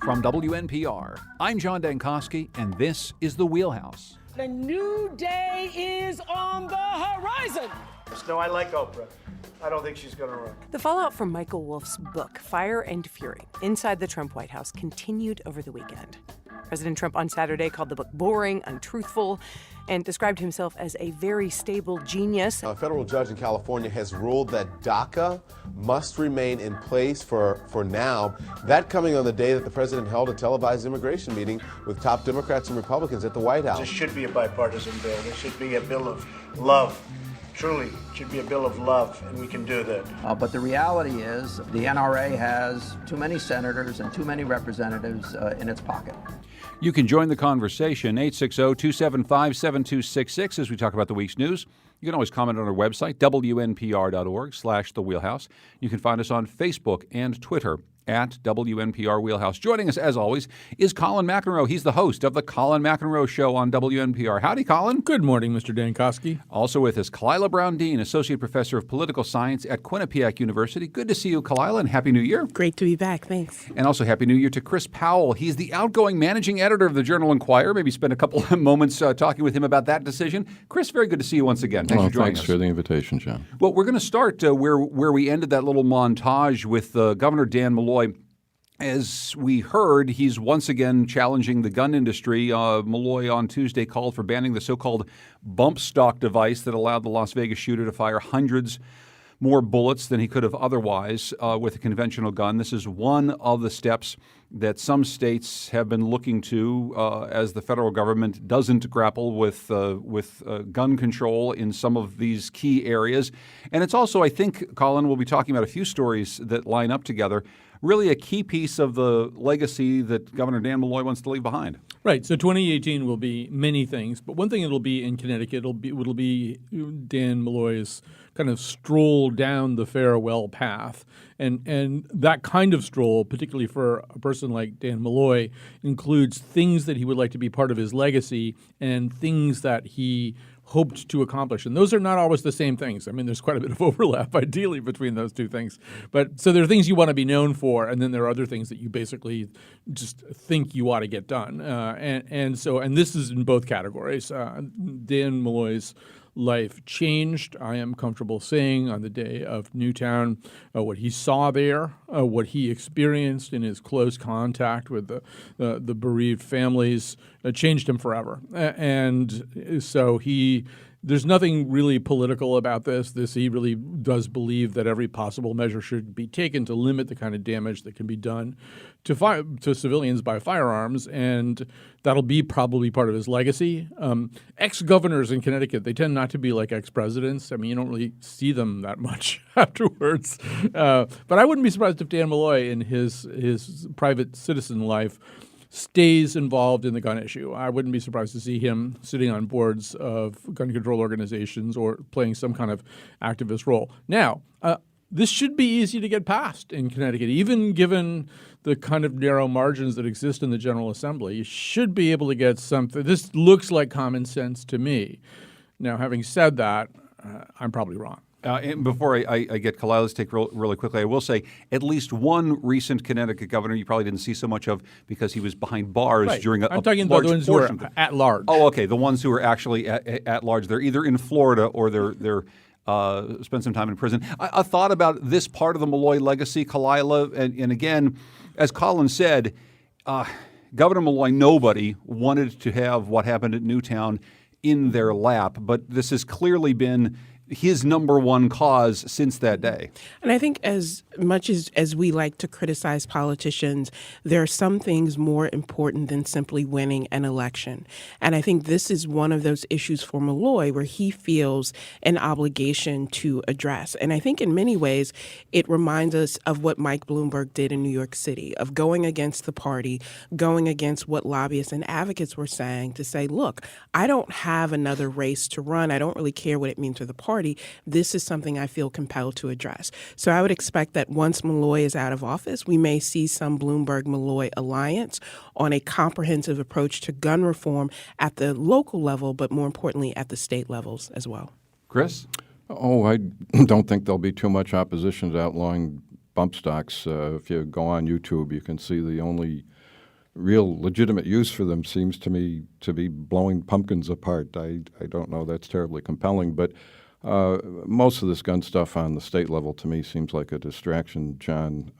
From WNPR, I'm John Dankosky, and this is The Wheelhouse. The new day is on the horizon. No, I like Oprah. I don't think she's going to run. The fallout from Michael Wolff's book, Fire and Fury, Inside the Trump White House, continued over the weekend. President Trump on Saturday called the book boring, untruthful, and described himself as a very stable genius. A federal judge in California has ruled that DACA must remain in place for now. That coming on the day that the president held a televised immigration meeting with top Democrats and Republicans at the White House. This should be a bipartisan bill. This should be a bill of love. Truly, it should be a bill of love, and we can do that. But the reality is the NRA has too many senators and too many representatives in its pocket. You can join the conversation, 860-275-7266, as we talk about the week's news. You can always comment on our website, WNPR.org/The Wheelhouse. You can find us on Facebook and Twitter at WNPR Wheelhouse. Joining us, as always, is Colin McEnroe. He's the host of the Colin McEnroe Show on WNPR. Howdy, Colin. Good morning, Mr. Dankosky. Also with us, Kalila Brown-Dean, Associate Professor of Political Science at Quinnipiac University. Good to see you, Kalila, and Happy New Year. Great to be back. Thanks. And also Happy New Year to Chris Powell. He's the outgoing managing editor of the Journal-Enquirer. Maybe spend a couple of moments talking with him about that decision. Chris, very good to see you once again. Thanks for joining us. Thanks for the invitation, John. Well, we're going to start where we ended that little montage with Governor Dannel Malloy. As we heard, he's once again challenging the gun industry. Malloy on Tuesday called for banning the so-called bump stock device that allowed the Las Vegas shooter to fire hundreds more bullets than he could have otherwise with a conventional gun. This is one of the steps that some states have been looking to as the federal government doesn't grapple with gun control in some of these key areas. And it's also, I think, Colin, we'll be talking about a few stories that line up together, really a key piece of the legacy that Governor Dannel Malloy wants to leave behind. Right. So 2018 will be many things, but one thing it'll be in Connecticut, it'll be Dan Malloy's kind of stroll down the farewell path. And that kind of stroll, particularly for a person like Dan Malloy, includes things that he would like to be part of his legacy and things that he hoped to accomplish. And those are not always the same things. I mean, there's quite a bit of overlap, ideally, between those two things. But so there are things you want to be known for, and then there are other things that you basically just think you ought to get done. And this is in both categories. Dan Malloy's life changed, I am comfortable saying, on the day of Newtown. What he saw there, what he experienced in his close contact with the bereaved families, changed him forever. And so there's nothing really political about this. He really does believe that every possible measure should be taken to limit the kind of damage that can be done to civilians by firearms, and that'll be probably part of his legacy. Ex-governors in Connecticut, they tend not to be like ex-presidents. I mean, you don't really see them that much afterwards. But I wouldn't be surprised if Dan Malloy, in his private citizen life, stays involved in the gun issue. I wouldn't be surprised to see him sitting on boards of gun control organizations or playing some kind of activist role. Now, this should be easy to get past in Connecticut, even given the kind of narrow margins that exist in the General Assembly. You should be able to get something. This looks like common sense to me. Now, having said that, I'm probably wrong. And before I get Kalila's take really quickly, I will say at least one recent Connecticut governor you probably didn't see so much of because he was behind bars during a I'm talking about the ones who are at large. Oh, okay. The ones who are actually at large. They're either in Florida or they're spend some time in prison. I thought about this part of the Malloy legacy, Kalila, and again, as Colin said, Governor Malloy, nobody wanted to have what happened at Newtown in their lap, but this has clearly been his number one cause since that day. And I think as much as we like to criticize politicians, there are some things more important than simply winning an election. And I think this is one of those issues for Malloy where he feels an obligation to address. And I think in many ways, it reminds us of what Mike Bloomberg did in New York City, of going against the party, going against what lobbyists and advocates were saying to say, look, I don't have another race to run. I don't really care what it means to the party. This is something I feel compelled to address. So I would expect that once Malloy is out of office, we may see some Bloomberg-Malloy alliance on a comprehensive approach to gun reform at the local level, but more importantly at the state levels as well. Chris? Oh, I don't think there'll be too much opposition to outlawing bump stocks. If you go on YouTube, you can see the only real legitimate use for them seems to me to be blowing pumpkins apart. I don't know. That's terribly compelling. But most of this gun stuff on the state level to me seems like a distraction, John.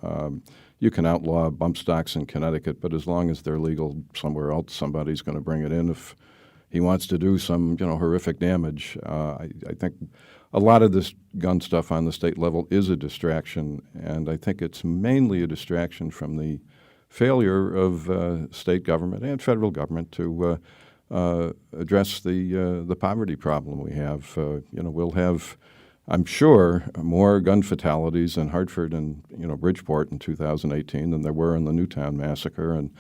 You can outlaw bump stocks in Connecticut, but as long as they're legal somewhere else, somebody's going to bring it in if he wants to do some, horrific damage. I think a lot of this gun stuff on the state level is a distraction, and I think it's mainly a distraction from the failure of state government and federal government to address the poverty problem we have. We'll have, I'm sure, more gun fatalities in Hartford and Bridgeport in 2018 than there were in the Newtown massacre, and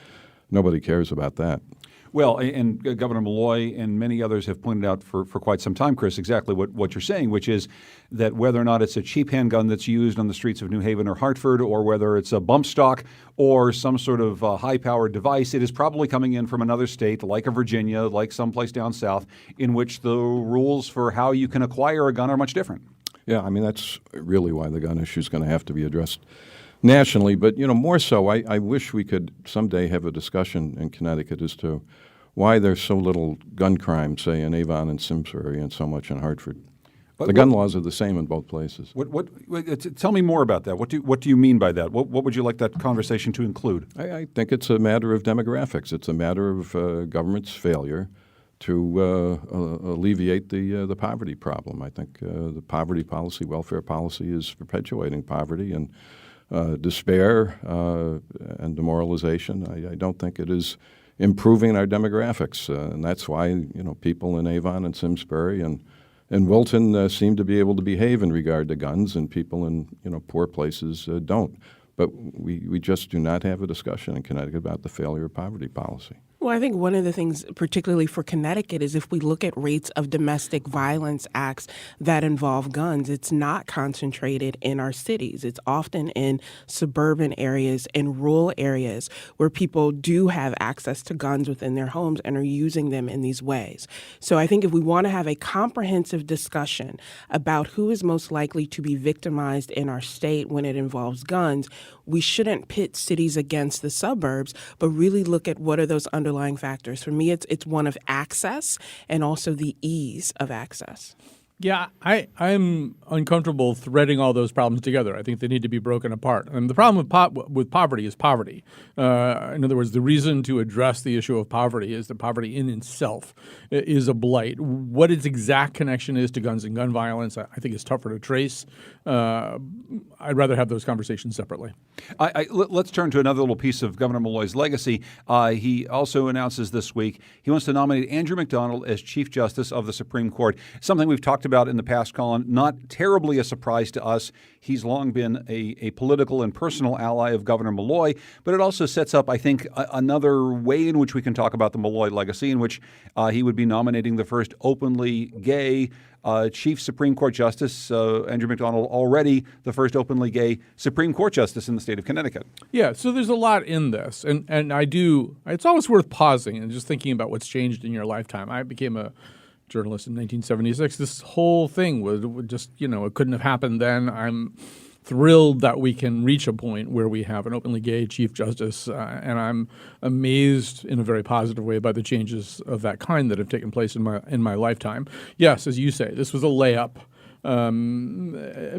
nobody cares about that. Well, and Governor Malloy and many others have pointed out for quite some time, Chris, exactly what you're saying, which is that whether or not it's a cheap handgun that's used on the streets of New Haven or Hartford, or whether it's a bump stock or some sort of high-powered device, it is probably coming in from another state, like a Virginia, like someplace down south, in which the rules for how you can acquire a gun are much different. Yeah, I mean, that's really why the gun issue is going to have to be addressed nationally. But, more so, I wish we could someday have a discussion in Connecticut as to why there's so little gun crime, say, in Avon and Simsbury and so much in Hartford. The gun laws are the same in both places. Tell me more about that. What do you mean by that? What would you like that conversation to include? I think it's a matter of demographics. It's a matter of government's failure to alleviate the poverty problem. I think the poverty policy, welfare policy, is perpetuating poverty and despair and demoralization. I don't think it is improving our demographics, and that's why people in Avon and Simsbury and Wilton seem to be able to behave in regard to guns, and people in poor places don't. But we just do not have a discussion in Connecticut about the failure of poverty policy. Well, I think one of the things, particularly for Connecticut, is if we look at rates of domestic violence acts that involve guns, it's not concentrated in our cities. It's often in suburban areas and rural areas where people do have access to guns within their homes and are using them in these ways. So I think if we want to have a comprehensive discussion about who is most likely to be victimized in our state when it involves guns, we shouldn't pit cities against the suburbs, but really look at what are those underlying factors. For me, it's one of access and also the ease of access. Yeah, I'm uncomfortable threading all those problems together. I think they need to be broken apart. And the problem with poverty is poverty. In other words, the reason to address the issue of poverty is that poverty in itself is a blight. What its exact connection is to guns and gun violence, I think is tougher to trace. I'd rather have those conversations separately. Let's turn to another little piece of Governor Malloy's legacy. He also announces this week he wants to nominate Andrew McDonald as Chief Justice of the Supreme Court, something we've talked about in the past, Colin. Not terribly a surprise to us. He's long been a political and personal ally of Governor Malloy, but it also sets up, I think, another way in which we can talk about the Malloy legacy, in which he would be nominating the first openly gay Chief Supreme Court Justice, Andrew McDonald, already the first openly gay Supreme Court Justice in the state of Connecticut. Yeah, so there's a lot in this. And it's always worth pausing and just thinking about what's changed in your lifetime. I became a journalist in 1976. This whole thing would just, it couldn't have happened then. I'm thrilled that we can reach a point where we have an openly gay Chief Justice, and I'm amazed in a very positive way by the changes of that kind that have taken place in my lifetime. Yes, as you say, this was a layup.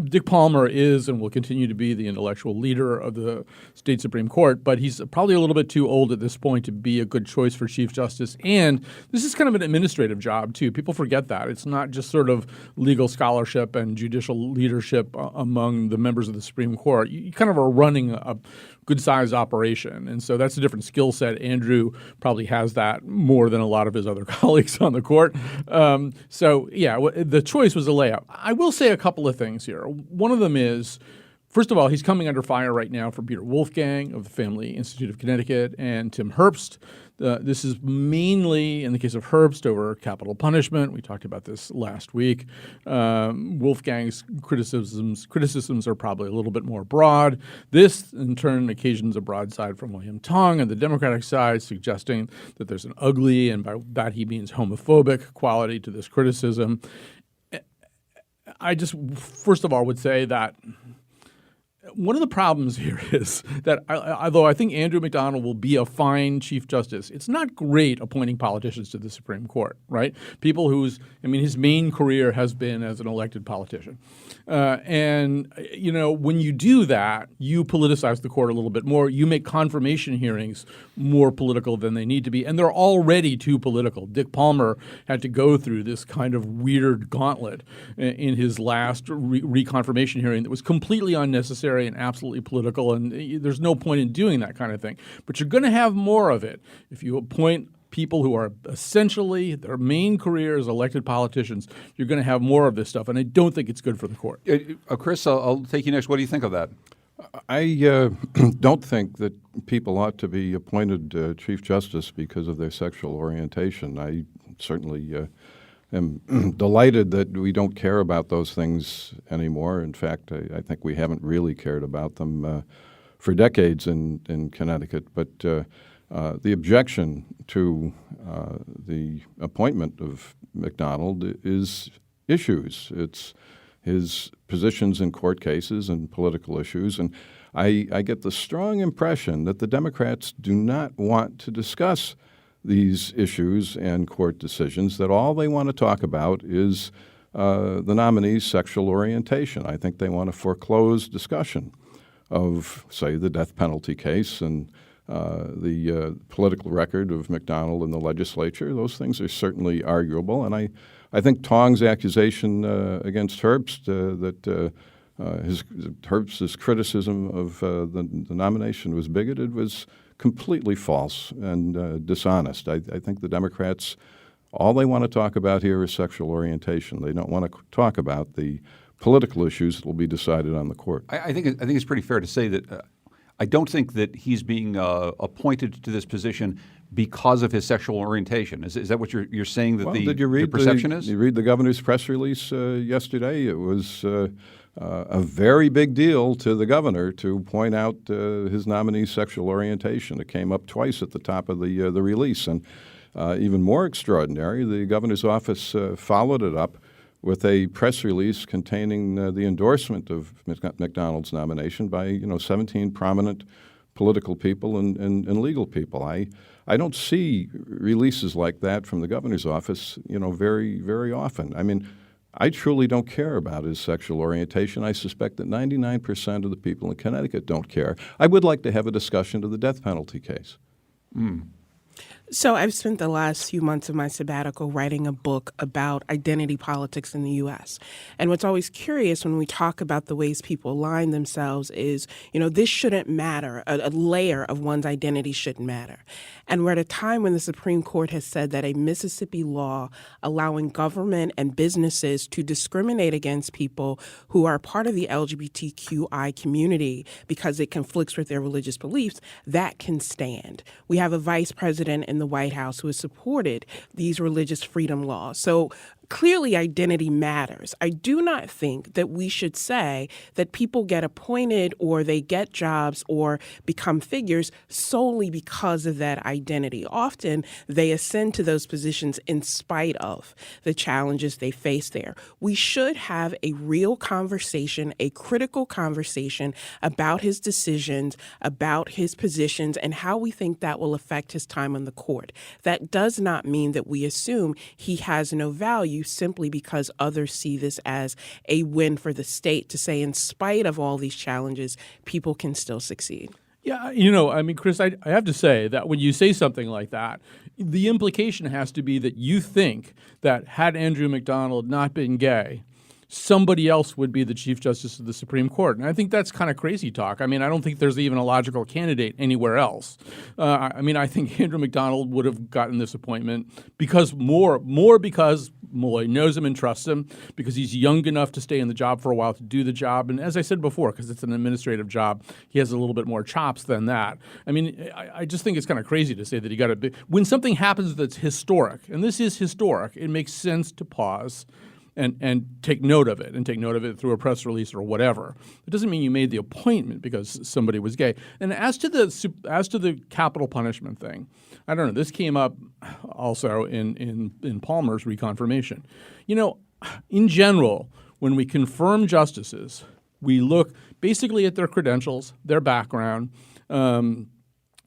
Dick Palmer is and will continue to be the intellectual leader of the state Supreme Court, but he's probably a little bit too old at this point to be a good choice for Chief Justice. And this is kind of an administrative job, too. People forget that. It's not just sort of legal scholarship and judicial leadership among the members of the Supreme Court. You kind of are running a good-sized operation. And so that's a different skill set. Andrew probably has that more than a lot of his other colleagues on the court. The choice was a layup. I will say a couple of things here. One of them is, first of all, he's coming under fire right now for Peter Wolfgang of the Family Institute of Connecticut and Tim Herbst. This is mainly, in the case of Herbst, over capital punishment. We talked about this last week. Wolfgang's criticisms are probably a little bit more broad. This, in turn, occasions a broadside from William Tong on the Democratic side, suggesting that there's an ugly, and by that he means homophobic, quality to this criticism. I just, first of all, would say that one of the problems here is that although I think Andrew McDonald will be a fine Chief Justice, it's not great appointing politicians to the Supreme Court, right? People his main career has been as an elected politician. And when you do that, you politicize the court a little bit more. You make confirmation hearings more political than they need to be. And they're already too political. Dick Palmer had to go through this kind of weird gauntlet in his last reconfirmation hearing that was completely unnecessary and absolutely political. And there's no point in doing that kind of thing. But you're going to have more of it if you appoint people who are essentially their main career as elected politicians. You're going to have more of this stuff, and I don't think it's good for the court. Chris, I'll take you next. What do you think of that? I don't think that people ought to be appointed Chief Justice because of their sexual orientation. I certainly am delighted that we don't care about those things anymore. In fact, I think we haven't really cared about them for decades in Connecticut. But the objection to the appointment of McDonald is issues. It's his positions in court cases and political issues. And I get the strong impression that the Democrats do not want to discuss these issues and court decisions, that all they want to talk about is the nominee's sexual orientation. I think they want to foreclose discussion of, say, the death penalty case and the political record of McDonald in the legislature. Those things are certainly arguable. And I think Tong's accusation against Herbst that Herbst's criticism of the nomination was bigoted was completely false and dishonest. I think the Democrats, all they want to talk about here is sexual orientation. They don't want to talk about the political issues that will be decided on the court. I think it's pretty fair to say that I don't think that he's being appointed to this position because of his sexual orientation. Is that what you're saying that the perception is? You read the governor's press release yesterday. It was a very big deal to the governor to point out his nominee's sexual orientation. It came up twice at the top of the release. And even more extraordinary, the governor's office followed it up with a press release containing the endorsement of McDonald's nomination by 17 prominent political people and legal people. I don't see releases like that from the governor's office, very, very often. I mean, I truly don't care about his sexual orientation. I suspect that 99% of the people in Connecticut don't care. I would like to have a discussion of the death penalty case. So I've spent the last few months of my sabbatical writing a book about identity politics in the U.S. And what's always curious when we talk about the ways people align themselves is, this shouldn't matter. A layer of one's identity shouldn't matter. And we're at a time when the Supreme Court has said that a Mississippi law allowing government and businesses to discriminate against people who are part of the LGBTQI community because it conflicts with their religious beliefs, that can stand. We have a vice president in the White House who has supported these religious freedom laws. So clearly identity matters. I do not think that we should say that people get appointed or they get jobs or become figures solely because of that identity. Often they ascend to those positions in spite of the challenges they face there. We should have a real conversation, a critical conversation about his decisions, about his positions, and how we think that will affect his time on the court. That does not mean that we assume he has no value simply because others see this as a win for the state to say in spite of all these challenges, people can still succeed. Yeah, Chris, I have to say that when you say something like that, the implication has to be that you think that had Andrew McDonald not been gay, somebody else would be the Chief Justice of the Supreme Court. And I think that's kind of crazy talk. I mean, I don't think there's even a logical candidate anywhere else. I think Andrew McDonald would have gotten this appointment because more because Malloy knows him and trusts him, because he's young enough to stay in the job for a while to do the job. And as I said before, because it's an administrative job, he has a little bit more chops than that. I mean, I just think it's kind of crazy to say that he got a big – when something happens that's historic, and this is historic, it makes sense to pause and take note of it, and take note of it through a press release or whatever. It doesn't mean you made the appointment because somebody was gay. And as to the capital punishment thing, I don't know. This came up also in Palmer's reconfirmation. In general, when we confirm justices, We look basically at their credentials, their background, and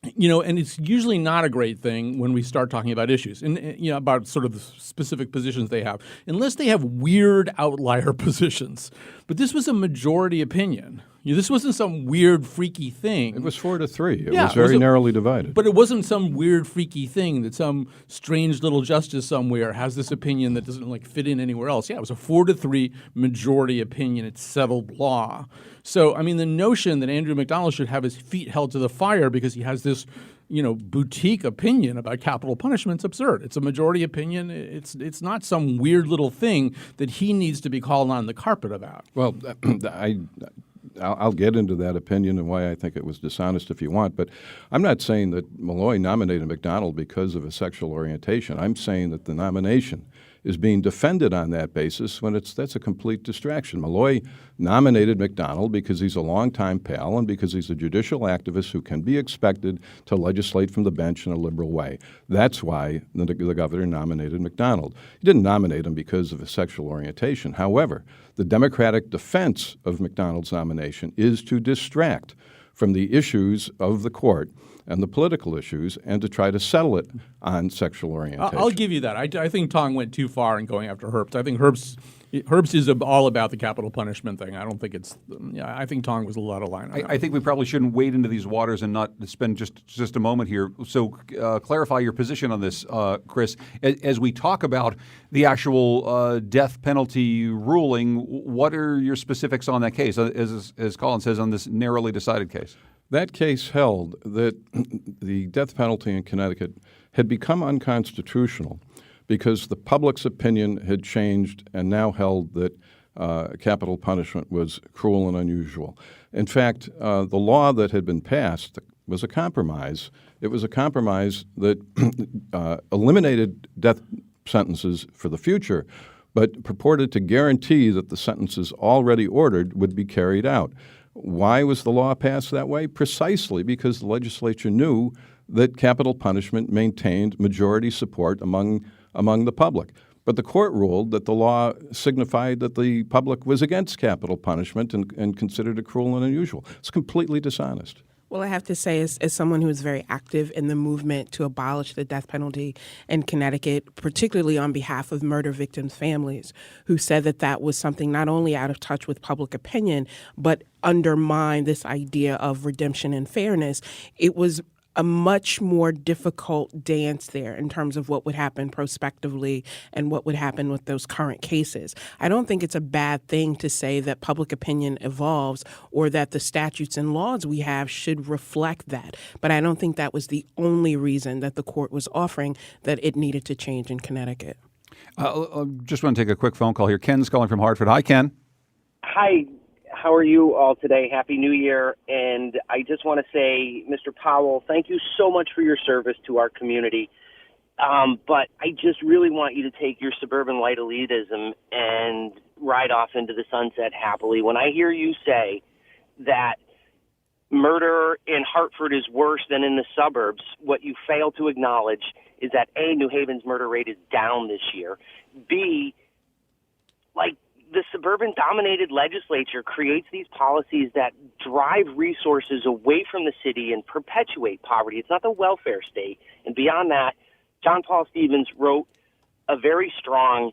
it's usually not a great thing when we start talking about issues and about sort of the specific positions they have, unless they have weird outlier positions. But this was a majority opinion. This wasn't some weird, freaky thing. It was 4-3. It was very narrowly divided. But it wasn't some weird, freaky thing that some strange little justice somewhere has this opinion that doesn't fit in anywhere else. Yeah, it was a 4-3 majority opinion. It's settled law. So, I mean, the notion that Andrew McDonald should have his feet held to the fire because he has this, boutique opinion about capital punishment is absurd. It's a majority opinion. It's not some weird little thing that he needs to be called on the carpet about. Well, I'll get into that opinion and why I think it was dishonest if you want, but I'm not saying that Malloy nominated McDonald because of his sexual orientation. I'm saying that the nomination is being defended on that basis when that's a complete distraction. Malloy nominated McDonald because he's a longtime pal and because he's a judicial activist who can be expected to legislate from the bench in a liberal way. That's why the governor nominated McDonald. He didn't nominate him because of his sexual orientation. However, the Democratic defense of McDonald's nomination is to distract from the issues of the court and the political issues and to try to settle it on sexual orientation. I'll give you that. I think Tong went too far in going after Herbst. I think Herbst is all about the capital punishment thing. I don't think it's I think Tong was a lot of line on that. I think we probably shouldn't wade into these waters and not spend just a moment here. So clarify your position on this, Chris. As we talk about the actual death penalty ruling, what are your specifics on that case, as Colin says, on this narrowly decided case? That case held that the death penalty in Connecticut had become unconstitutional because the public's opinion had changed and now held that capital punishment was cruel and unusual. In fact, the law that had been passed was a compromise. It was a compromise that eliminated death sentences for the future, but purported to guarantee that the sentences already ordered would be carried out. Why was the law passed that way? Precisely because the legislature knew that capital punishment maintained majority support among the public. But the court ruled that the law signified that the public was against capital punishment and considered it cruel and unusual. It's completely dishonest. Well, I have to say, as someone who is very active in the movement to abolish the death penalty in Connecticut, particularly on behalf of murder victims' families, who said that was something not only out of touch with public opinion, but undermined this idea of redemption and fairness, it was a much more difficult dance there in terms of what would happen prospectively and what would happen with those current cases. I don't think it's a bad thing to say that public opinion evolves or that the statutes and laws we have should reflect that. But I don't think that was the only reason that the court was offering that it needed to change in Connecticut. Just want to take a quick phone call here. Ken's calling from Hartford. Hi, Ken. Hi. How are you all today? Happy New Year. And I just want to say, Mr. Powell, thank you so much for your service to our community. But I just really want you to take your suburban light elitism and ride off into the sunset happily. When I hear you say that murder in Hartford is worse than in the suburbs, what you fail to acknowledge is that A, New Haven's murder rate is down this year. B, the suburban-dominated legislature creates these policies that drive resources away from the city and perpetuate poverty. It's not the welfare state. And beyond that, John Paul Stevens wrote a very strong,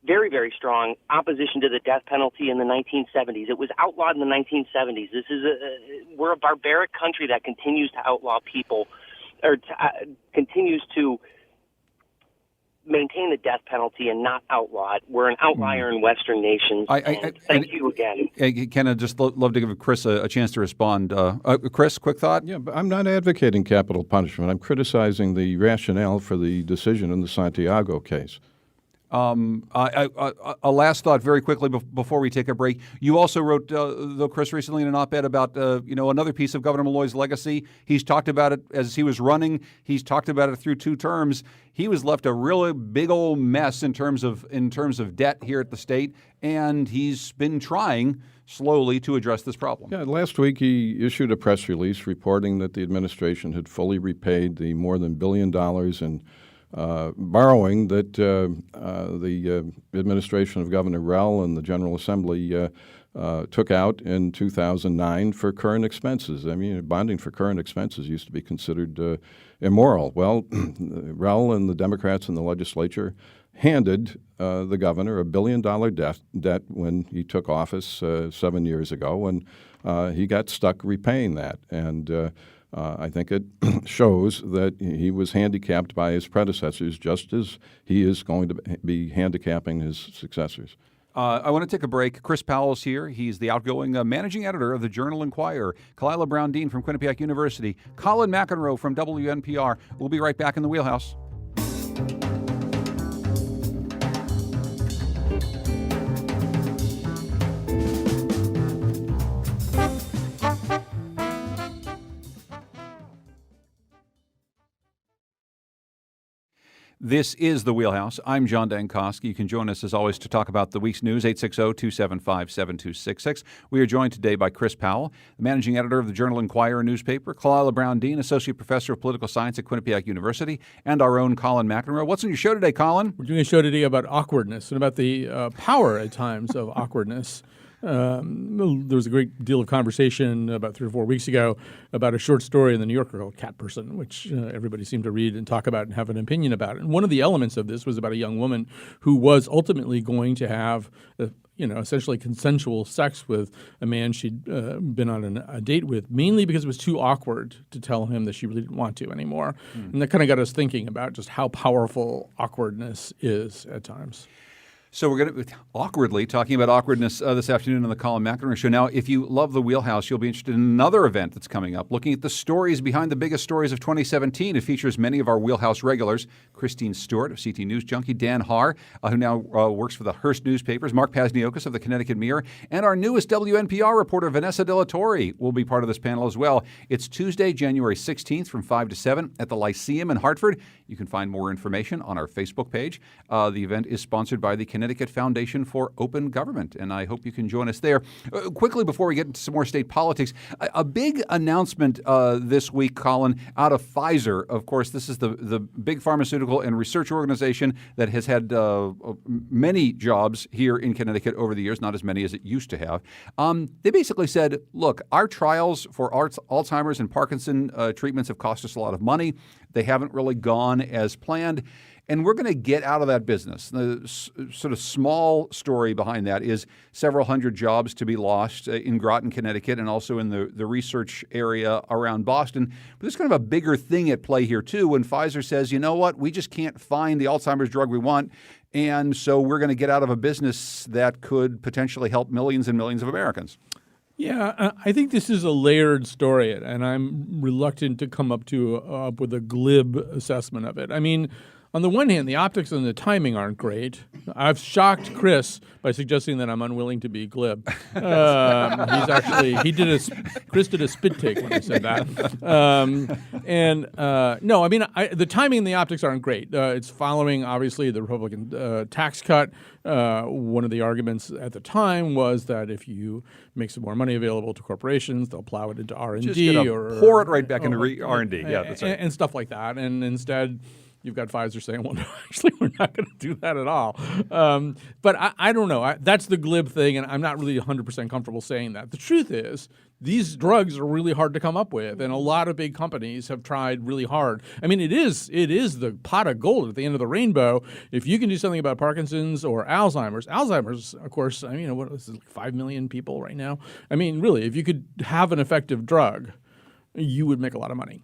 very, very strong opposition to the death penalty in the 1970s. It was outlawed in the 1970s. We're a barbaric country that continues to outlaw people, or continues to maintain the death penalty and not outlaw it. We're an outlier in Western nations. Thank you again. Ken, I'd just love to give Chris a chance to respond. Chris, quick thought? Yeah, but I'm not advocating capital punishment. I'm criticizing the rationale for the decision in the Santiago case. A last thought very quickly before we take a break. You also wrote, though, Chris, recently in an op-ed about, another piece of Governor Malloy's legacy. He's talked about it as he was running. He's talked about it through 2 terms. He was left a really big old mess in terms of debt here at the state, and he's been trying slowly to address this problem. Yeah, last week he issued a press release reporting that the administration had fully repaid the more than $1 billion in borrowing that the administration of Governor Rell and the General Assembly took out in 2009 for current expenses. I mean, bonding for current expenses used to be considered immoral. Well, Rel and the Democrats in the legislature handed the governor $1 billion debt when he took office 7 years ago, and he got stuck repaying that. And I think it shows that he was handicapped by his predecessors just as he is going to be handicapping his successors. I want to take a break. Chris Powell's here. He's the outgoing managing editor of the Journal-Enquirer. Kalila Brown-Dean from Quinnipiac University. Colin McEnroe from WNPR. We'll be right back in the Wheelhouse. This is The Wheelhouse. I'm John Dankosky. You can join us, as always, to talk about the week's news, 860-275-7266. We are joined today by Chris Powell, the managing editor of the Journal-Enquirer newspaper, Kalila Brown-Dean, associate professor of political science at Quinnipiac University, and our own Colin McEnroe. What's on your show today, Colin? We're doing a show today about awkwardness and about the power at times of awkwardness. There was a great deal of conversation about 3 or 4 weeks ago about a short story in the New Yorker called Cat Person, which everybody seemed to read and talk about and have an opinion about. And one of the elements of this was about a young woman who was ultimately going to have essentially consensual sex with a man she'd been on a date with, mainly because it was too awkward to tell him that she really didn't want to anymore. And that kind of got us thinking about just how powerful awkwardness is at times. So we're going to awkwardly talking about awkwardness this afternoon on the Colin McEnroe Show. Now, if you love the Wheelhouse, you'll be interested in another event that's coming up, looking at the stories behind the biggest stories of 2017. It features many of our Wheelhouse regulars, Christine Stewart of CT News Junkie, Dan Haar, who now works for the Hearst newspapers, Mark Pasniokis of the Connecticut Mirror, and our newest WNPR reporter, Vanessa De La Torre, will be part of this panel as well. It's Tuesday, January 16th from 5 to 7 at the Lyceum in Hartford. You can find more information on our Facebook page. The event is sponsored by the Connecticut Foundation for Open Government, and I hope you can join us there. Quickly, before we get into some more state politics, a big announcement this week, Colin, out of Pfizer. Of course, this is the big pharmaceutical and research organization that has had many jobs here in Connecticut over the years, not as many as it used to have. They basically said, look, our trials for Alzheimer's and Parkinson treatments have cost us a lot of money. They haven't really gone as planned. And we're going to get out of that business. The sort of small story behind that is several hundred jobs to be lost in Groton, Connecticut, and also in the research area around Boston. But there's kind of a bigger thing at play here, too, when Pfizer says, you know what, we just can't find the Alzheimer's drug we want, and so we're going to get out of a business that could potentially help millions and millions of Americans. Yeah, I think this is a layered story, and I'm reluctant to come up with a glib assessment of it. I mean, on the one hand, the optics and the timing aren't great. I've shocked Chris by suggesting that I'm unwilling to be glib. Chris did a spit take when I said that. No, I mean, the timing and the optics aren't great. It's following, obviously, the Republican tax cut. One of the arguments at the time was that if you make some more money available to corporations, they'll plow it into R&D or pour it right back into R&D. Yeah, that's right. And stuff like that. And instead, you've got Pfizer saying, well, no, actually, we're not going to do that at all. But I don't know. That's the glib thing, and I'm not really 100% comfortable saying that. The truth is, these drugs are really hard to come up with, and a lot of big companies have tried really hard. I mean, it is the pot of gold at the end of the rainbow. If you can do something about Parkinson's or Alzheimer's, of course, I mean, what is it, like 5 million people right now? I mean, really, if you could have an effective drug, you would make a lot of money.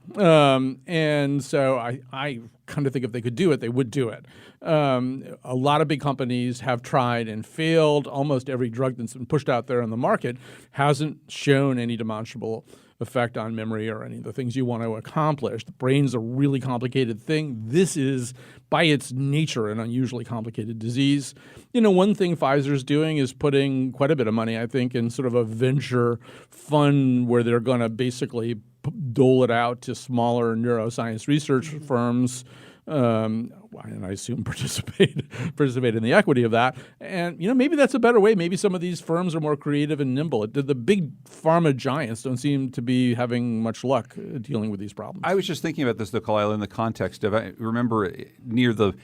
And so I kind of think if they could do it, they would do it. A lot of big companies have tried and failed. Almost every drug that's been pushed out there on the market hasn't shown any demonstrable effect on memory or any of the things you want to accomplish. The brain's a really complicated thing. This is, by its nature, an unusually complicated disease. You know, one thing Pfizer's doing is putting quite a bit of money, I think, in sort of a venture fund where they're going to basically dole it out to smaller neuroscience research firms, and I assume participate in the equity of that. And, you know, maybe that's a better way. Maybe some of these firms are more creative and nimble. The big pharma giants don't seem to be having much luck dealing with these problems. I was just thinking about this, though, Kalila, in the context of, I remember near the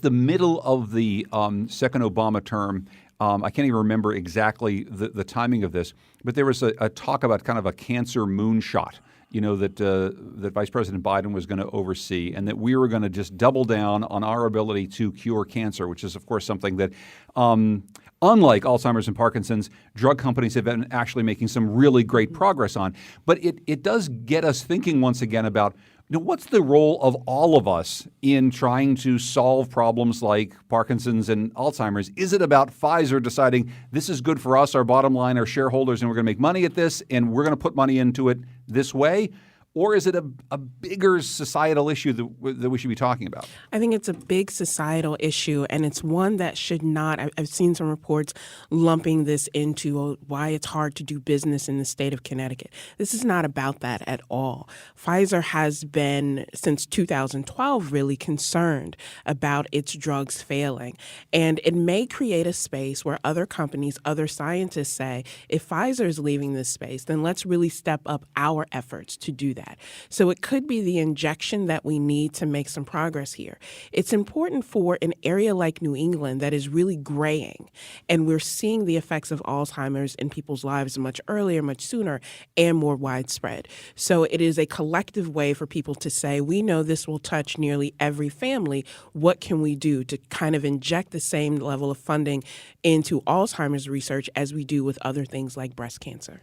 middle of the second Obama term, I can't even remember exactly the timing of this, but there was a talk about kind of a cancer moonshot, that Vice President Biden was going to oversee, and that we were going to just double down on our ability to cure cancer, which is, of course, something that, unlike Alzheimer's and Parkinson's, drug companies have been actually making some really great progress on. But it does get us thinking once again about what's the role of all of us in trying to solve problems like Parkinson's and Alzheimer's? Is it about Pfizer deciding this is good for us, our bottom line, our shareholders, and we're going to make money at this, and we're going to put money into it this way? Or is it a bigger societal issue that we should be talking about? I think it's a big societal issue, and it's one that should not. I've seen some reports lumping this into why it's hard to do business in the state of Connecticut. This is not about that at all. Pfizer has been, since 2012, really concerned about its drugs failing. And it may create a space where other companies, other scientists say, if Pfizer is leaving this space, then let's really step up our efforts to do that. So it could be the injection that we need to make some progress here. It's important for an area like New England that is really graying, and we're seeing the effects of Alzheimer's in people's lives much earlier, much sooner, and more widespread. So it is a collective way for people to say, we know this will touch nearly every family. What can we do to kind of inject the same level of funding into Alzheimer's research as we do with other things like breast cancer?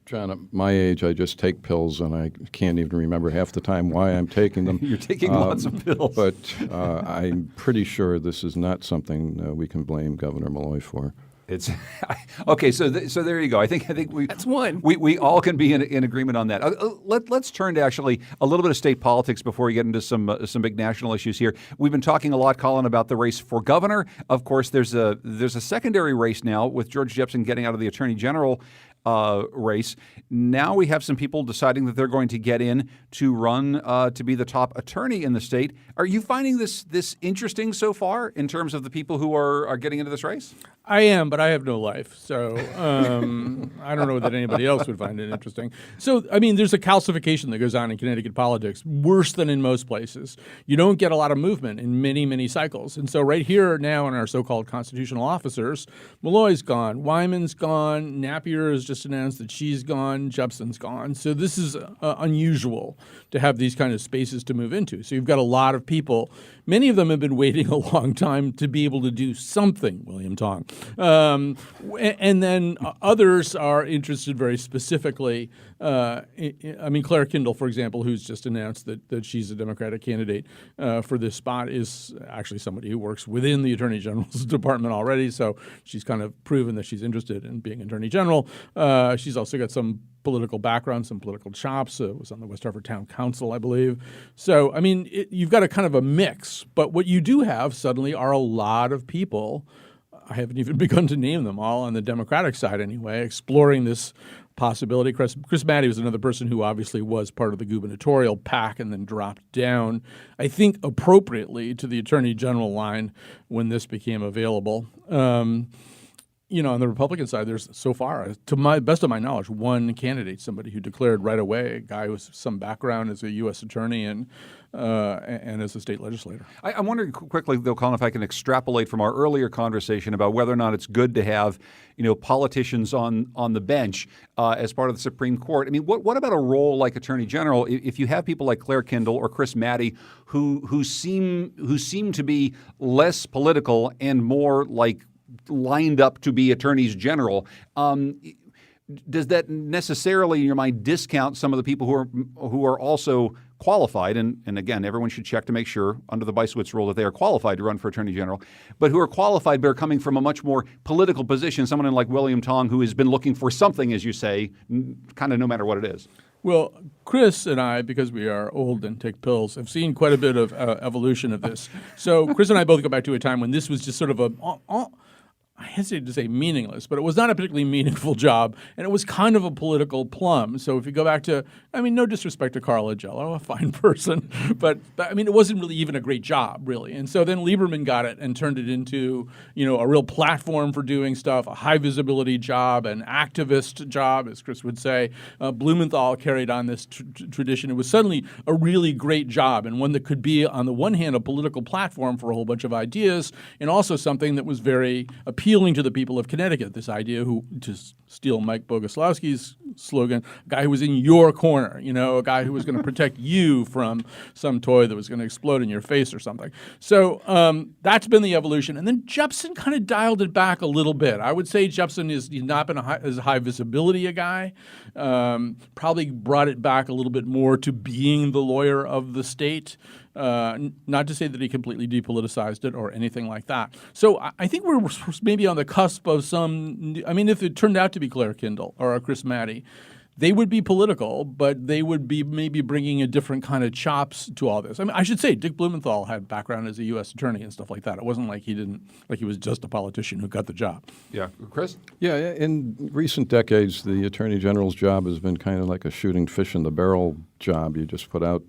John, at my age, I just take pills, and I can't even remember half the time why I'm taking them. You're taking lots of pills. But I'm pretty sure this is not something we can blame Governor Malloy for. It's okay. So there you go. I think that's one. We all can be in agreement on that. Let's turn to actually a little bit of state politics before we get into some big national issues here. We've been talking a lot, Colin, about the race for governor. Of course, there's a secondary race now with George Jepsen getting out of the Attorney General race. Now we have some people deciding that they're going to get in to run to be the top attorney in the state. Are you finding this interesting so far in terms of the people who are getting into this race? I am, but I have no life, so I don't know that anybody else would find it interesting. So, I mean, there's a calcification that goes on in Connecticut politics, worse than in most places. You don't get a lot of movement in many, many cycles. And so right here now in our so-called constitutional officers, Malloy's gone, Wyman's gone, Napier has just announced that she's gone, Jepsen's gone. So this is unusual to have these kind of spaces to move into. So you've got a lot of people. Many of them have been waiting a long time to be able to do something, William Tong. And then others are interested very specifically. I mean, Claire Kindle, for example, who's just announced that she's a Democratic candidate for this spot, is actually somebody who works within the Attorney General's department already. So she's kind of proven that she's interested in being Attorney General. She's also got some political background, some political chops. Was on the West Hartford Town Council, I believe. So, I mean, you've got a kind of a mix. But what you do have suddenly are a lot of people, I haven't even begun to name them all on the Democratic side anyway, exploring this possibility. Chris Matty was another person who obviously was part of the gubernatorial pack and then dropped down, I think appropriately, to the Attorney General line when this became available. On the Republican side, there's so far, to my best of my knowledge, one candidate, somebody who declared right away, a guy with some background as a U.S. attorney and as a state legislator. I'm wondering quickly, though, Colin, if I can extrapolate from our earlier conversation about whether or not it's good to have, politicians on the bench as part of the Supreme Court. I mean, what about a role like Attorney General if you have people like Claire Kindle or Chris Matty who seem to be less political and more like lined up to be attorneys general? Does that necessarily, in your mind, discount some of the people who are also qualified? And again, everyone should check to make sure under the Bicewitz rule that they are qualified to run for attorney general, but who are qualified but are coming from a much more political position. Someone like William Tong, who has been looking for something, as you say, kind of no matter what it is. Well, Chris and I, because we are old and take pills, have seen quite a bit of evolution of this. So Chris and I both go back to a time when this was just sort of I hesitate to say meaningless, but it was not a particularly meaningful job, and it was kind of a political plum. So if you go back to, no disrespect to Carla Jello, a fine person, but it wasn't really even a great job, really. And so then Lieberman got it and turned it into, a real platform for doing stuff, a high visibility job, an activist job, as Chris would say. Blumenthal carried on this tradition. It was suddenly a really great job, and one that could be, on the one hand, a political platform for a whole bunch of ideas, and also something that was very appealing appealing to the people of Connecticut, this idea to steal Mike Bogoslawski's slogan, a guy who was in your corner, a guy who was going to protect you from some toy that was going to explode in your face or something. So that's been the evolution. And then Jepsen kind of dialed it back a little bit. I would say Jepsen he's not been as high visibility a guy. Probably brought it back a little bit more to being the lawyer of the state. Not to say that he completely depoliticized it or anything like that. So I think we're maybe on the cusp of if it turned out to be Claire Kindle or Chris Maddy, they would be political, but they would be maybe bringing a different kind of chops to all this. I mean, I should say Dick Blumenthal had background as a U.S. attorney and stuff like that. It wasn't like he was just a politician who got the job. Yeah. Chris? Yeah, in recent decades, the Attorney General's job has been kind of like a shooting fish in the barrel job. You just put out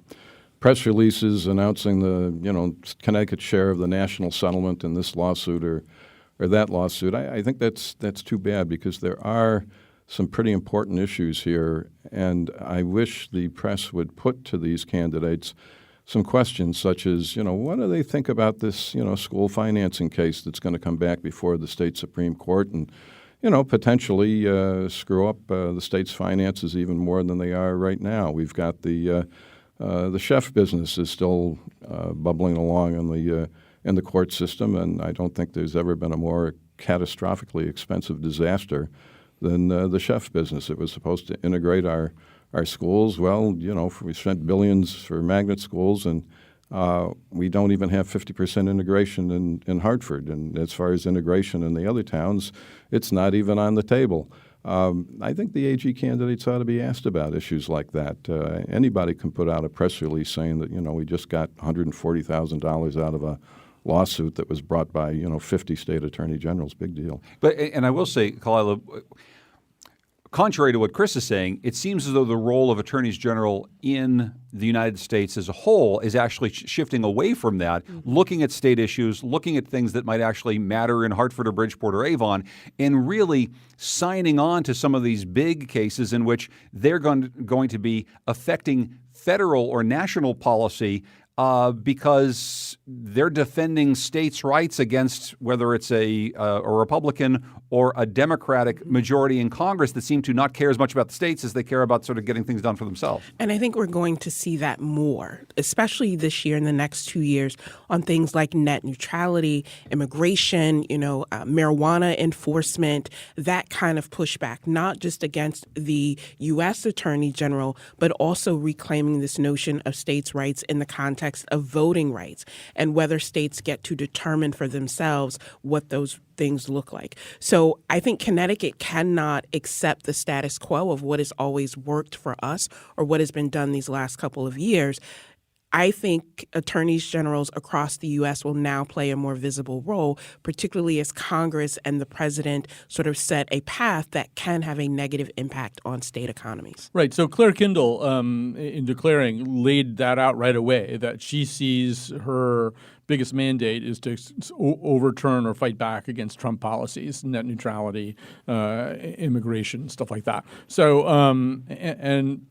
press releases announcing the Connecticut share of the national settlement in this lawsuit or that lawsuit. I think that's too bad because there are some pretty important issues here, and I wish the press would put to these candidates some questions such as, what do they think about this, school financing case that's going to come back before the state Supreme Court and, potentially screw up the state's finances even more than they are right now. We've got the chef business is still bubbling along in the court system, and I don't think there's ever been a more catastrophically expensive disaster than the chef business. It was supposed to integrate our schools. Well, we spent billions for magnet schools, and we don't even have 50% integration in Hartford. And as far as integration in the other towns, it's not even on the table. I think the AG candidates ought to be asked about issues like that. Anybody can put out a press release saying that, we just got $140,000 out of a lawsuit that was brought by, 50 state attorney generals. Big deal. And I will say, Kalila, contrary to what Chris is saying, it seems as though the role of attorneys general in the United States as a whole is actually shifting away from that, looking at state issues, looking at things that might actually matter in Hartford or Bridgeport or Avon, and really signing on to some of these big cases in which they're going to be affecting federal or national policy because they're defending states' rights against whether it's a Republican or a Democratic majority in Congress that seem to not care as much about the states as they care about sort of getting things done for themselves. And I think we're going to see that more, especially this year and the next 2 years, on things like net neutrality, immigration, marijuana enforcement, that kind of pushback, not just against the U.S. Attorney General, but also reclaiming this notion of states' rights in the context of voting rights and whether states get to determine for themselves what those things look like. So I think Connecticut cannot accept the status quo of what has always worked for us or what has been done these last couple of years. I think attorneys generals across the U.S. will now play a more visible role, particularly as Congress and the president sort of set a path that can have a negative impact on state economies. Right. So Claire Kindle, in declaring, laid that out right away, that she sees her biggest mandate is to overturn or fight back against Trump policies, net neutrality, immigration, stuff like that. So, and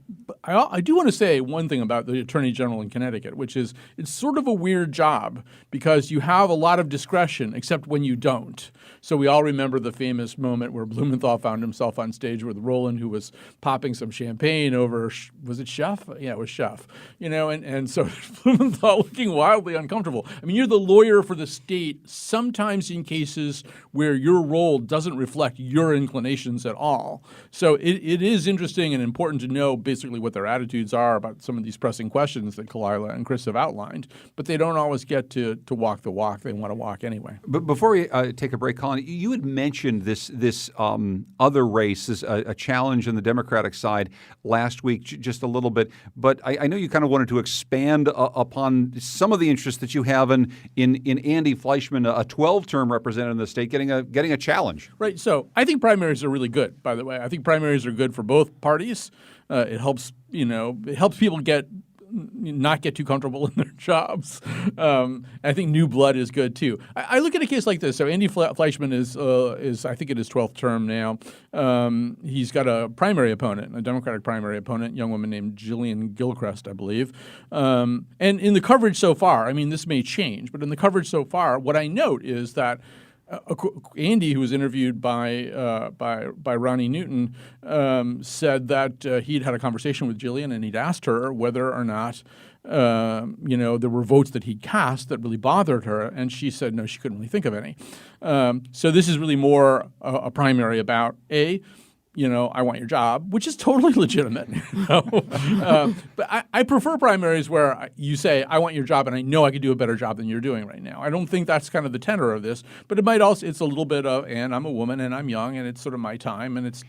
I do want to say one thing about the Attorney General in Connecticut, which is it's sort of a weird job because you have a lot of discretion, except when you don't. So we all remember the famous moment where Blumenthal found himself on stage with Roland, who was popping some champagne over, was it Chef? Yeah, it was Chef. And so Blumenthal looking wildly uncomfortable. I mean, you're the lawyer for the state, sometimes in cases where your role doesn't reflect your inclinations at all. So it is interesting and important to know basically what their attitudes are about some of these pressing questions that Kalila and Chris have outlined, but they don't always get to walk the walk they want to walk anyway. But before we take a break, Colin, you had mentioned this other race, a challenge on the Democratic side last week, just a little bit. But I know you kind of wanted to expand upon some of the interest that you have in Andy Fleischman, a 12-term representative in the state, getting a challenge. Right. So I think primaries are really good, by the way. I think primaries are good for both parties. It helps people not get too comfortable in their jobs. I think new blood is good too. I look at a case like this. So Andy Fleischman is I think in his 12th term now. He's got a primary opponent, a Democratic primary opponent, a young woman named Jillian Gilchrist, I believe. And in the coverage so far, I mean, this may change, but in the coverage so far, what I note is that Andy, who was interviewed by Ronnie Newton, said that he'd had a conversation with Jillian and he'd asked her whether or not there were votes that he'd cast that really bothered her, and she said no, she couldn't really think of any. So this is really more a primary about I want your job, which is totally legitimate. But I prefer primaries where you say, I want your job and I know I could do a better job than you're doing right now. I don't think that's kind of the tenor of this, but it might also, it's a little bit of, and I'm a woman and I'm young and it's sort of my time and it's,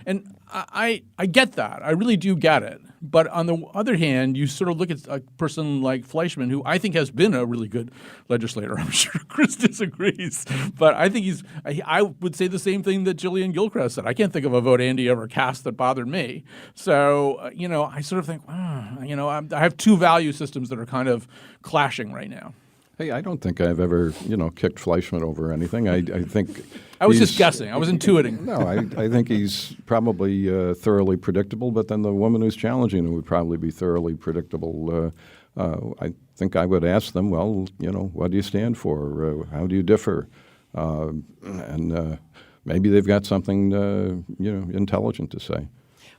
and I get that. I really do get it. But on the other hand, you sort of look at a person like Fleischman, who I think has been a really good legislator. I'm sure Chris disagrees, but I think I would say the same thing that Jillian Gilchrist said. I can't think of a vote Andy ever cast that bothered me. So, I sort of think, I have two value systems that are kind of clashing right now. Hey, I don't think I've ever, kicked Fleischman over anything. I think I was just guessing. I was intuiting. No, I think he's probably thoroughly predictable, but then the woman who's challenging him would probably be thoroughly predictable. I think I would ask them, well, what do you stand for? How do you differ? And maybe they've got something, intelligent to say.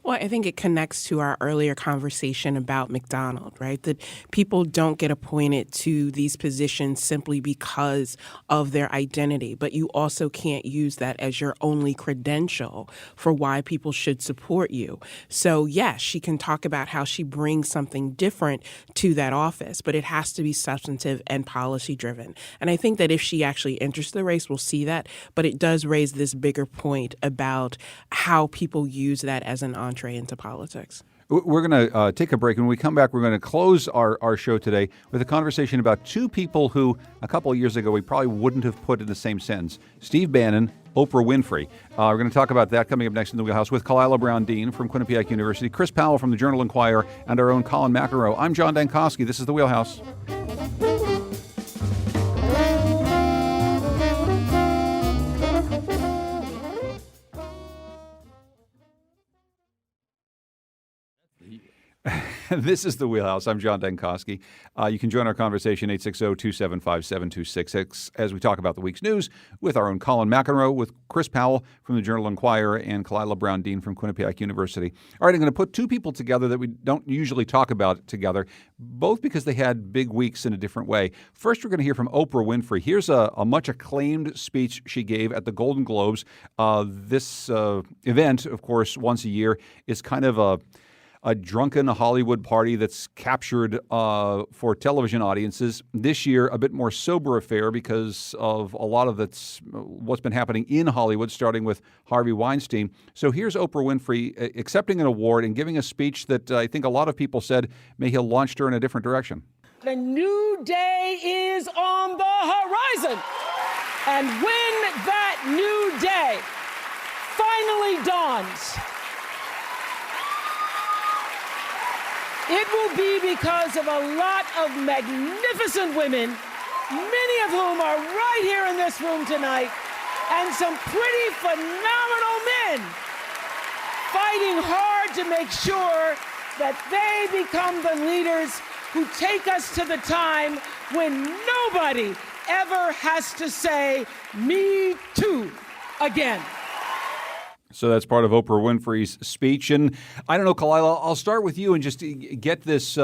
Well, I think it connects to our earlier conversation about McDonald, right? That people don't get appointed to these positions simply because of their identity, but you also can't use that as your only credential for why people should support you. So, yes, she can talk about how she brings something different to that office, but it has to be substantive and policy driven. And I think that if she actually enters the race, we'll see that, but it does raise this bigger point about how people use that as an entree into politics. We're going to take a break. When we come back, we're going to close our show today with a conversation about two people who a couple of years ago we probably wouldn't have put in the same sentence. Steve Bannon, Oprah Winfrey. We're going to talk about that coming up next in the Wheelhouse with Kalila Brown-Dean from Quinnipiac University, Chris Powell from the Journal-Enquirer, and our own Colin McEnroe. I'm John Dankosky. This is the Wheelhouse. This is the Wheelhouse. I'm John Dankosky. You can join our conversation 860-275-7266 as we talk about the week's news with our own Colin McEnroe, with Chris Powell from the Journal-Enquirer, and Kalila Brown-Dean from Quinnipiac University. All right, I'm going to put two people together that we don't usually talk about together, both because they had big weeks in a different way. First, we're going to hear from Oprah Winfrey. Here's a much acclaimed speech she gave at the Golden Globes. This event, of course, once a year, is kind of a drunken Hollywood party that's captured for television audiences. This year, a bit more sober affair because of a lot of what's been happening in Hollywood, starting with Harvey Weinstein. So here's Oprah Winfrey accepting an award and giving a speech that I think a lot of people said may have launched her in a different direction. The new day is on the horizon. And when that new day finally dawns, it will be because of a lot of magnificent women, many of whom are right here in this room tonight, and some pretty phenomenal men fighting hard to make sure that they become the leaders who take us to the time when nobody ever has to say, "Me too," again. So that's part of Oprah Winfrey's speech. And I don't know, Kalila, I'll start with you and just get this,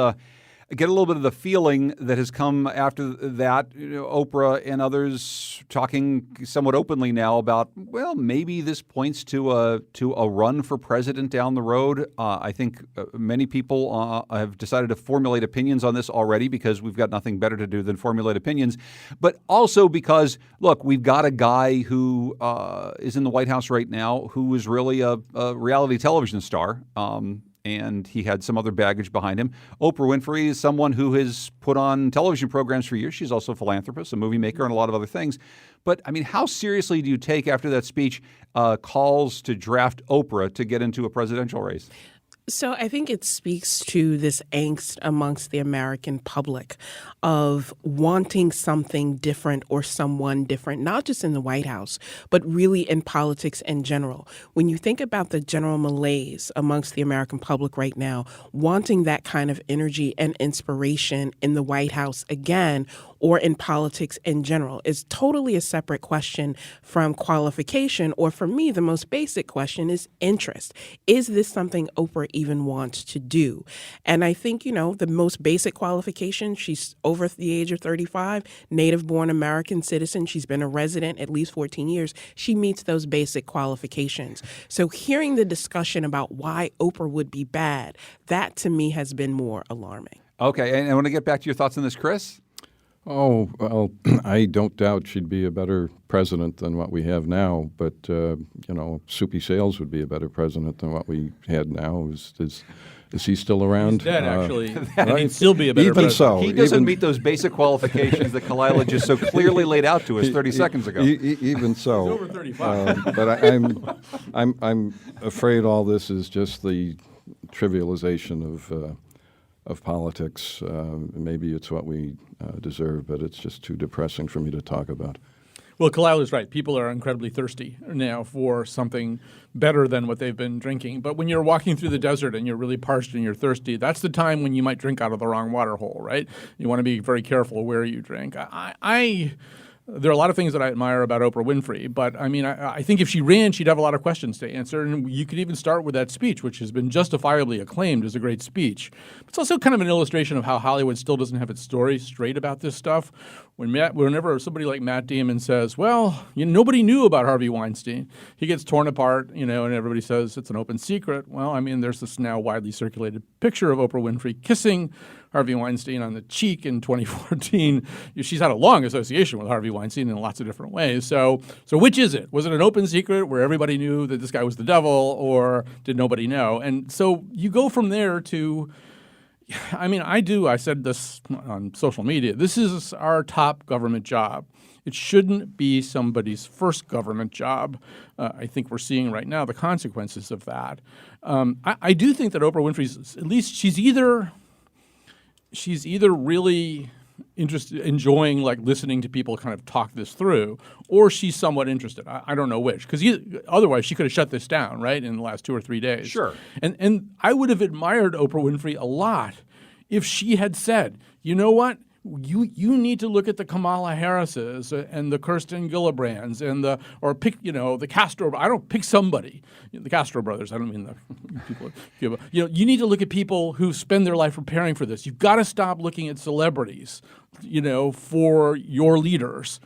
get a little bit of the feeling that has come after that. Oprah and others talking somewhat openly now about, well, maybe this points to a run for president down the road. I think many people have decided to formulate opinions on this already because we've got nothing better to do than formulate opinions. But also because, look, we've got a guy who is in the White House right now who is really a reality television star. And he had some other baggage behind him. Oprah Winfrey is someone who has put on television programs for years. She's also a philanthropist, a movie maker, and a lot of other things. But, I mean, how seriously do you take, after that speech, calls to draft Oprah to get into a presidential race? So I think it speaks to this angst amongst the American public of wanting something different or someone different, not just in the White House, but really in politics in general. When you think about the general malaise amongst the American public right now, wanting that kind of energy and inspiration in the White House again, or in politics in general, is totally a separate question from qualification, or for me, the most basic question is interest. Is this something Oprah even wants to do? And I think, the most basic qualification, she's over the age of 35, native-born American citizen. She's been a resident at least 14 years. She meets those basic qualifications. So hearing the discussion about why Oprah would be bad, that to me has been more alarming. Okay, and I want to get back to your thoughts on this, Chris. Oh, well, I don't doubt she'd be a better president than what we have now, but, Soupy Sales would be a better president than what we had now. Is he still around? He's dead, actually. Right? He'd still be a better Even president. so. He doesn't meet those basic qualifications that Kalila just so clearly laid out to us 30 seconds ago. Even so. He's over 35. But I'm afraid all this is just the trivialization of politics. Maybe it's what we deserve, but it's just too depressing for me to talk about. Well, Kalila's right. People are incredibly thirsty now for something better than what they've been drinking. But when you're walking through the desert and you're really parched and you're thirsty, that's the time when you might drink out of the wrong water hole, right? You want to be very careful where you drink. There are a lot of things that I admire about Oprah Winfrey, but I think if she ran, she'd have a lot of questions to answer. And you could even start with that speech, which has been justifiably acclaimed as a great speech. It's also kind of an illustration of how Hollywood still doesn't have its story straight about this stuff. Whenever somebody like Matt Damon says, well, nobody knew about Harvey Weinstein, he gets torn apart, and everybody says it's an open secret. Well, there's this now widely circulated picture of Oprah Winfrey kissing Harvey Weinstein on the cheek in 2014. She's had a long association with Harvey Weinstein in lots of different ways. So which is it? Was it an open secret where everybody knew that this guy was the devil, or did nobody know? And so you go from there to, I said this on social media, this is our top government job. It shouldn't be somebody's first government job. I think we're seeing right now the consequences of that. I do think that Oprah Winfrey's, at least she's either really enjoying listening to people kind of talk this through, or she's somewhat interested. I don't know which, because otherwise she could have shut this down, right, in the last 2 or 3 days. Sure. And I would have admired Oprah Winfrey a lot if she had said, you know what? You need to look at the Kamala Harrises and the Kirsten Gillibrands and the Castro. I don't pick somebody, the Castro brothers. I don't mean the people. You need to look at people who spend their life preparing for this. You've got to stop looking at celebrities, for your leaders.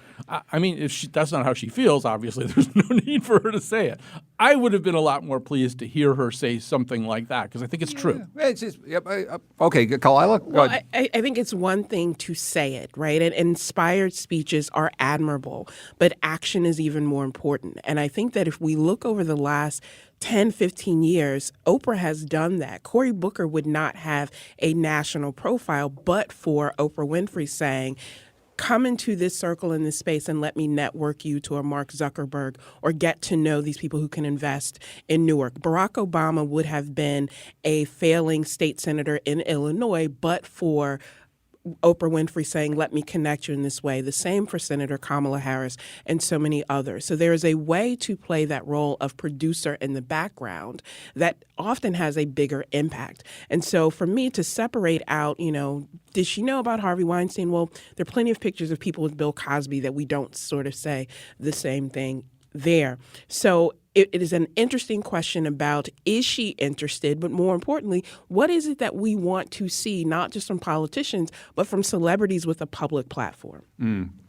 If that's not how she feels, obviously there's no need for her to say it. I would have been a lot more pleased to hear her say something like that, because I think it's true. Okay, Kalila? Well, I think it's one thing to say it, right? And inspired speeches are admirable, but action is even more important. And I think that if we look over the last 10, 15 years, Oprah has done that. Cory Booker would not have a national profile but for Oprah Winfrey saying, come into this circle in this space and let me network you to a Mark Zuckerberg, or get to know these people who can invest in Newark. Barack Obama would have been a failing state senator in Illinois but for Oprah Winfrey saying, let me connect you in this way. The same for Senator Kamala Harris and so many others. So there is a way to play that role of producer in the background that often has a bigger impact. And so for me to separate out, did she know about Harvey Weinstein? Well, there are plenty of pictures of people with Bill Cosby that we don't sort of say the same thing there. So it is an interesting question about, is she interested? But more importantly, what is it that we want to see, not just from politicians, but from celebrities with a public platform?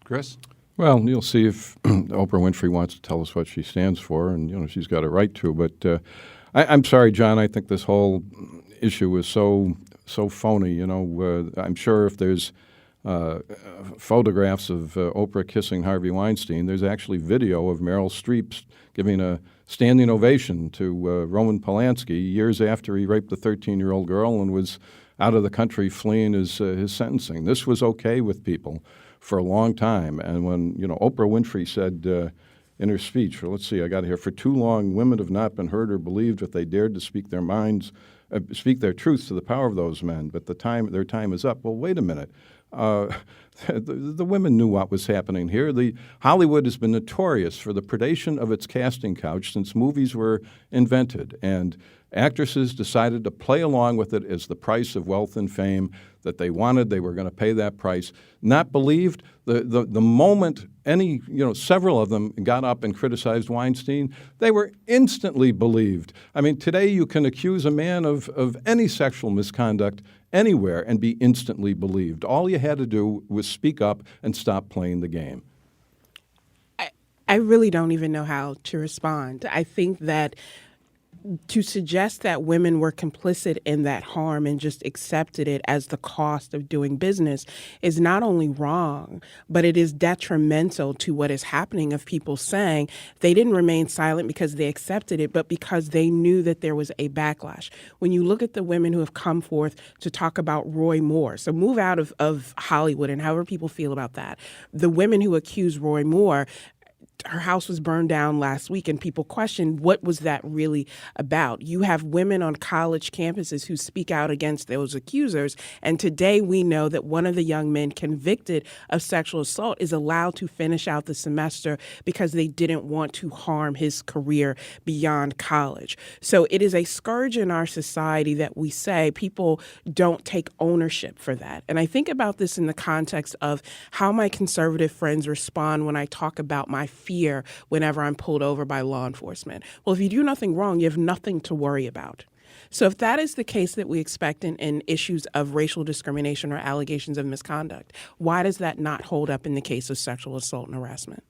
Chris? Well, you'll see if Oprah Winfrey wants to tell us what she stands for, and she's got a right to. But I'm sorry, John. I think this whole issue is so phony. I'm sure if there's photographs of Oprah kissing Harvey Weinstein, there's actually video of Meryl Streep giving a standing ovation to Roman Polanski years after he raped the 13-year-old girl and was out of the country fleeing his sentencing. This was okay with people for a long time. And when Oprah Winfrey said in her speech, let's see, I got it here, for too long women have not been heard or believed if they dared to speak their minds speak their truths to the power of those men, but their time is up. Well, wait a minute. The women knew what was happening here. Hollywood has been notorious for the predation of its casting couch since movies were invented, and actresses decided to play along with it as the price of wealth and fame that they wanted. They were going to pay that price. Not believed. The moment several of them got up and criticized Weinstein, they were instantly believed. I mean, today you can accuse a man of any sexual misconduct anywhere and be instantly believed. All you had to do was speak up and stop playing the game. I really don't even know how to respond. I think that to suggest that women were complicit in that harm and just accepted it as the cost of doing business is not only wrong, but it is detrimental to what is happening of people saying they didn't remain silent because they accepted it, but because they knew that there was a backlash. When you look at the women who have come forth to talk about Roy Moore, so move out of Hollywood and however people feel about that, the women who accuse Roy Moore, her house was burned down last week, and people questioned what was that really about. You have women on college campuses who speak out against those accusers, and today we know that one of the young men convicted of sexual assault is allowed to finish out the semester because they didn't want to harm his career beyond college. So it is a scourge in our society that we say people don't take ownership for that. And I think about this in the context of how my conservative friends respond when I talk about my fear whenever I'm pulled over by law enforcement. Well, if you do nothing wrong, you have nothing to worry about. So if that is the case that we expect in issues of racial discrimination or allegations of misconduct, why does that not hold up in the case of sexual assault and harassment?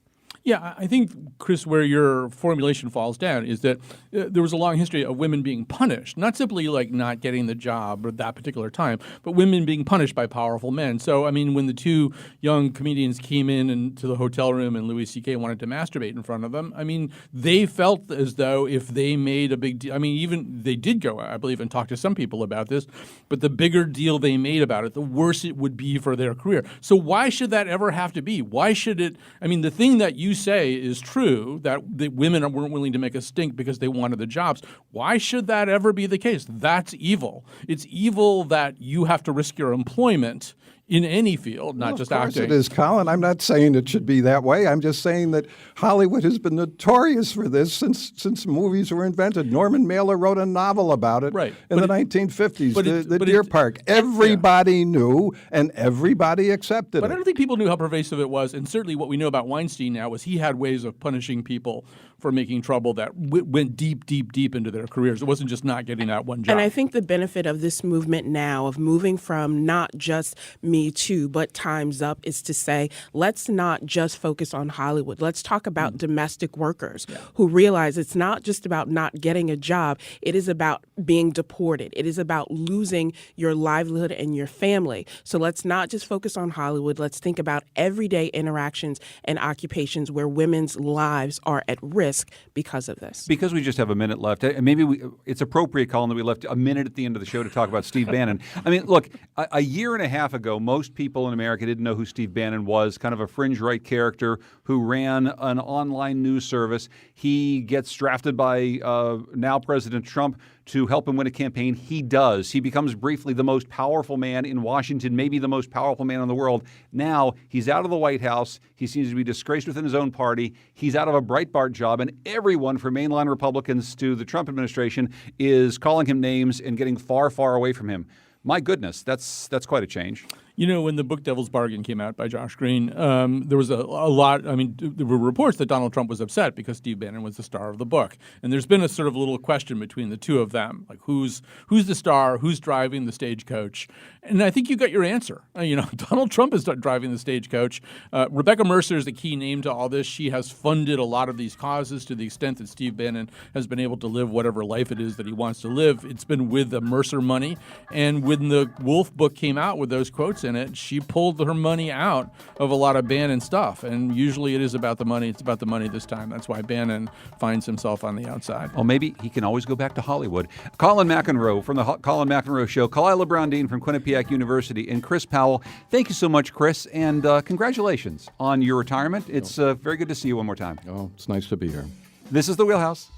Yeah, I think, Chris, where your formulation falls down is that there was a long history of women being punished, not simply like not getting the job at that particular time, but women being punished by powerful men. So, I mean, when the two young comedians came into the hotel room and Louis C.K. wanted to masturbate in front of them, I mean, they felt as though if they made a big deal, I mean, even they did go, I believe, and talk to some people about this, but the bigger deal they made about it, the worse it would be for their career. So why should that ever have to be? Why should it? I mean, the thing that you say is true, that the women weren't willing to make a stink because they wanted the jobs. Why should that ever be the case? That's evil. It's evil that you have to risk your employment in any field, not just acting. Of course it is, Colin. I'm not saying it should be that way. I'm just saying that Hollywood has been notorious for this since movies were invented. Norman Mailer wrote a novel about it in the 1950s, the Deer Park. Everybody knew and everybody accepted it. But I don't think people knew how pervasive it was, and certainly what we know about Weinstein now is he had ways of punishing people for making trouble that went deep, deep, deep into their careers. It wasn't just not getting that one job. And I think the benefit of this movement now of moving from not just Me Too, but Time's Up is to say, let's not just focus on Hollywood. Let's talk about domestic workers who realize it's not just about not getting a job. It is about being deported. It is about losing your livelihood and your family. So let's not just focus on Hollywood. Let's think about everyday interactions and occupations where women's lives are at risk because of this. Because we just have a minute left, maybe it's appropriate, Colin, that we left a minute at the end of the show to talk about Steve Bannon. I mean, look, a year and a half ago, most people in America didn't know who Steve Bannon was, kind of a fringe right character who ran an online news service. He gets drafted by now President Trump to help him win a campaign. He does. He becomes briefly the most powerful man in Washington, maybe the most powerful man in the world. Now he's out of the White House. He seems to be disgraced within his own party. He's out of a Breitbart job, and everyone from mainline Republicans to the Trump administration is calling him names and getting far, far away from him. My goodness, that's quite a change. You know, when the book Devil's Bargain came out by Josh Green, there was a lot. I mean, there were reports that Donald Trump was upset because Steve Bannon was the star of the book. And there's been a sort of little question between the two of them, like who's the star, who's driving the stagecoach. And I think you got your answer. Donald Trump is driving the stagecoach. Rebecca Mercer is the key name to all this. She has funded a lot of these causes to the extent that Steve Bannon has been able to live whatever life it is that he wants to live. It's been with the Mercer money. And when the Wolf book came out with those quotes in it, she pulled her money out of a lot of Bannon stuff. And usually it is about the money. It's about the money this time. That's why Bannon finds himself on the outside. Well, maybe he can always go back to Hollywood. Colin McEnroe from the Colin McEnroe Show, Kalila Brown-Dean from Quinnipiac University, and Chris Powell. Thank you so much, Chris, and congratulations on your retirement. It's very good to see you one more time. Oh, it's nice to be here. This is The Wheelhouse.